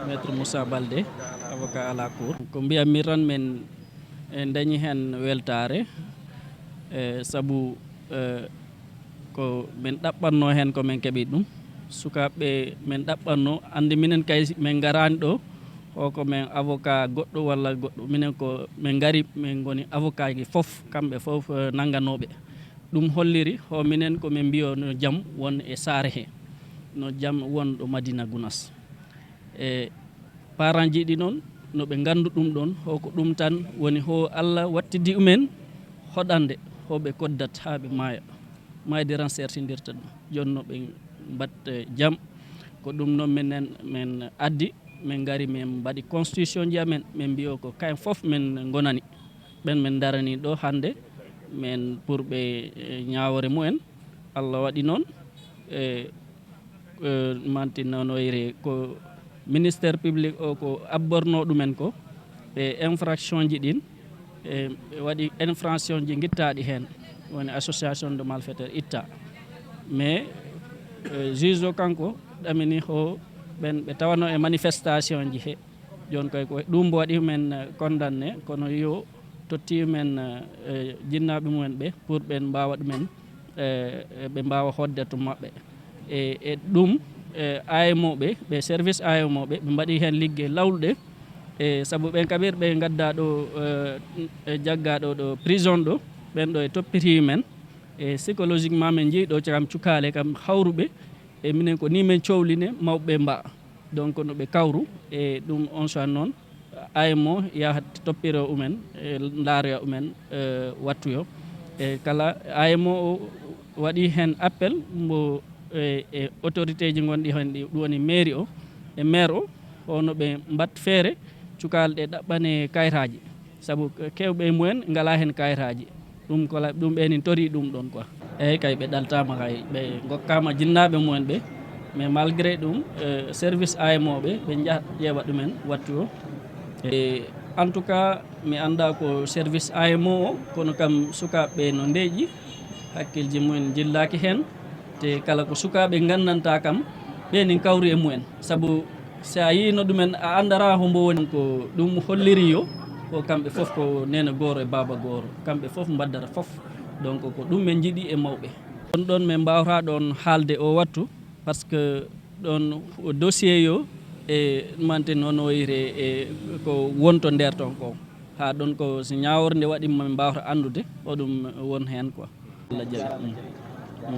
maître Moussa Baldé avocat à la cour ko mbiyatmi tan min en dañi hen weltare saabu ko min ɗaɓɓatno hen komin keeɓi ɗum sukaɓeɓe min ɗaɓɓatno andi minen kay min garani ɗo o ko min avocat goɗɗo walla goɗɗo minen ko min gari min goni avocat ji foof kamɓe foof nangganoɓe ɗum holliri ho minen komin mbiyo no jaam won e Saare he no jaam won ɗo Madina Gounass e parent ji ɗi noon noɓe gandu ɗum ɗon hoko ɗum tan woni ho Allah wattidi umen hoɗande hoɓe koddat ha ɓe maaya mayde ran sertidirta ɗum joni noɓe mbatta jaam ko ɗum noon minen min addi min gari min mbaɗi constitution ji amen min mbiyo ko kayen foof min gonani ɓen min darani ɗo hande min pour ɓe ñawore mumen Allah waɗi noon mantinonoyre ko ministére public o ko abborno ɗumen ko e infraction ji ɗin e waɗi infraction ji guittaɗi hen woni association de malfaiteur itta mais juge o kanko ɗamini ho ɓe tawano e manifestation ji he joni koy ko ɗum waɗi men condamné kono yo totti men jinnaɓe mumen ɓe pour ɓen mbawa ɗumen ɓe mbawa hodde to mabɓe e ɗum AMO ɓe service AMO ɓe mbaɗi hen ligguey lawluɗe e saabu ɓen kaɓir ɓe gadda ɗo jaggaɗo ɗo prison ɗo ɓen ɗo e toppiti men e psychologiquement min jiiɗo kam cukale kam hawruɓe e minen ko ni min cohline mawɓe mba donc noɓe kawru e ɗum on soit noon AMO yaha toppiro umen e daroya umen wattuyo e kala AMO o waɗi hen appel mbo e autorité ji gonɗi hen ɗi ɗum woni mairie o e maire o hono ɓe mbat feere cukale ɗe ɗaɓɓane kayitaji saabu kewɓe e mumen ngala hen kayitaji ɗum kola ɗum ɓenin tori ɗum ɗon quoi eyyi kay ɓe ɗaltama kay ɓe gokkama jinnaɓe mumen ɓe mais malgré ɗum service AMO ɓe jahat ƴeewa ɗumen wattu o e en tout cas mi anda ko service AMO o kono kam sukaɓeɓe no deeƴi hakkilleji mumen jillaki hen te kala ko sukaɓe gandanta kam ɓenin kawri e mumen saabu sa yino ɗumen a andara hombo woni ko ɗum holliri yo ko kamɓe foof ko nene gooro e baba gooro kamɓe foof mbaddata foof donc ko ɗum min jiiɗi e mawɓe on ɗon min mbawata ɗon haalde o wattu par ce que ɗon dossier yo e mantenonoyre e ko wonto nder ton ko ha ɗon ko so ñawore nde waɗima min mbawata andude hoɗum won hen quoi Allah jaaɓi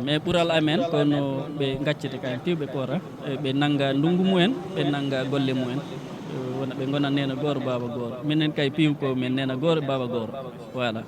mais ɓuural amen kono ɓe gaccete kayen piwɓe koora ɓe nangga ndungu mumen ɓe nangga golle mumen wona ɓe gona nena gooro baba gooro minen kay piiw ko min nena gooro baba gooro voilà